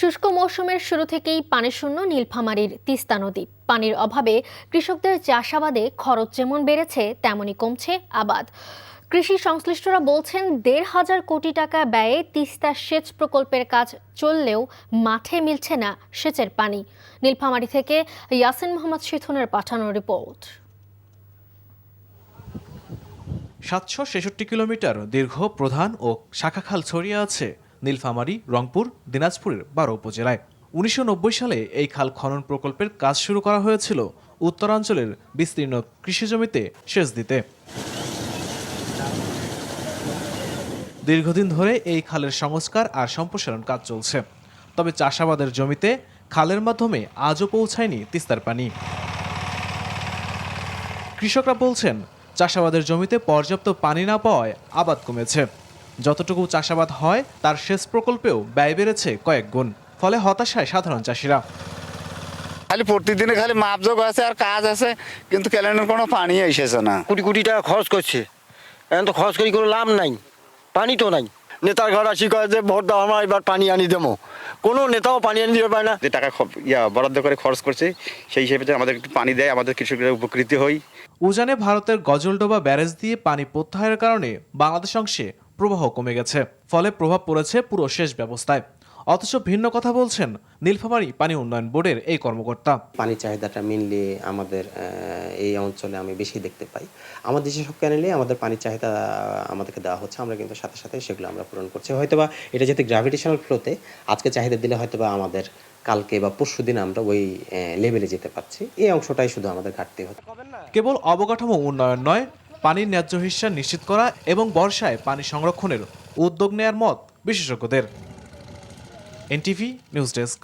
শুষ্ক মৌসুমের শুরু থেকেই পানিশূন্য নীলফামারীর তিস্তা নদী। পানির অভাবে কৃষকদের চাষাবাদে খরচ যেমন বেড়েছে তেমনি কমছে আবাদ। কৃষি সংশ্লিষ্টরা বলছেন ১,৫০০ কোটি টাকা ব্যয়ে তিস্তা সেচ প্রকল্পের কাজ চললেও মাঠে মিলছে না সেচের পানি। নীলফামারী থেকে ইয়াসিন মোহাম্মদ শিথুনের পাঠানো রিপোর্ট। ৭৬৬ কিলোমিটার দীর্ঘ প্রধান ও শাখা খাল ছড়িয়ে আছে নীলফামারী, রংপুর, দিনাজপুরের ১২ উপজেলায়। ১৯৯০ সালে এই খাল খনন প্রকল্পের কাজ শুরু করা হয়েছিল উত্তরাঞ্চলের বিস্তীর্ণ কৃষিজমিতে সেচ দিতে। দীর্ঘদিন ধরে এই খালের সংস্কার আর সম্প্রসারণ কাজ চলছে, তবে চাষাবাদের জমিতে খালের মাধ্যমে আজও পৌঁছায়নি তিস্তার পানি। কৃষকরা বলছেন, চাষাবাদের জমিতে পর্যাপ্ত পানি না পাওয়ায় আবাদ কমেছে। যতটুকু চাষাবাদ হয় তার সেচ প্রকল্পেও ব্যয় বেড়েছে কয়েক গুণ, ফলে হতাশায় সাধারণ চাষিরা। খালি প্রতিদিনে খালি মাপযোগ আছে আর কাজ আছে, কিন্তু ক্যালেন্ডার কোনো পানি এসেছে না। কোটি কোটি টাকা খরচ করছে, এখন তো খরচ করি কোনো লাভ নাই, পানি তো নাই। নেতার ঘর আসি কয় যে ভোট দাও আমরা এবার পানি আনি দেবো, কোনো নেতাও পানি আনি দিতে পারে না। যে টাকা বরাদ্দ করে খরচ করছে সেই হিসেবে আমাদের একটু পানি দেয়, আমাদের কৃষকরা উপকৃত হই। উজানে ভারতের গজলডোবা ব্যারেজ দিয়ে পানি প্রত্যাহারের কারণে বাংলাদেশ অংশে প্রবাহ কমে গেছে, ফলে প্রভাব পড়েছে পুরো সেচ ব্যবস্থায়। অথচ ভিন্ন কথা বলছেন নীলফামারী পানি উন্নয়ন বোর্ডের এই কর্মকর্তা। পানির চাহিদাটা মেনলি আমাদের এই অঞ্চলে আমি বেশি দেখতে পাই। আমাদের যেসব ক্যানেলে আমাদের পানির চাহিদা আমাদেরকে দেওয়া হচ্ছে, আমরা কিন্তু সাথে সাথে সেগুলো আমরা পূরণ করছি। হয়তোবা এটা যেহেতু গ্র্যাভিটেশনাল ফ্লোতে আজকে চাহিদা দিলে হয়তোবা আমাদের কালকে বা পরশু দিন আমরা ওই লেভেলে যেতে পারছি। এই অংশটাই শুধু আমাদের ঘাটতি হচ্ছে। কেবল অবকাঠামো উন্নয়ন নয়, পানির ন্যায্য হিস্যা নিশ্চিত করা এবং বর্ষায় পানি সংরক্ষণের উদ্যোগ নেয়ার মত বিশেষজ্ঞদের। NTV news desk.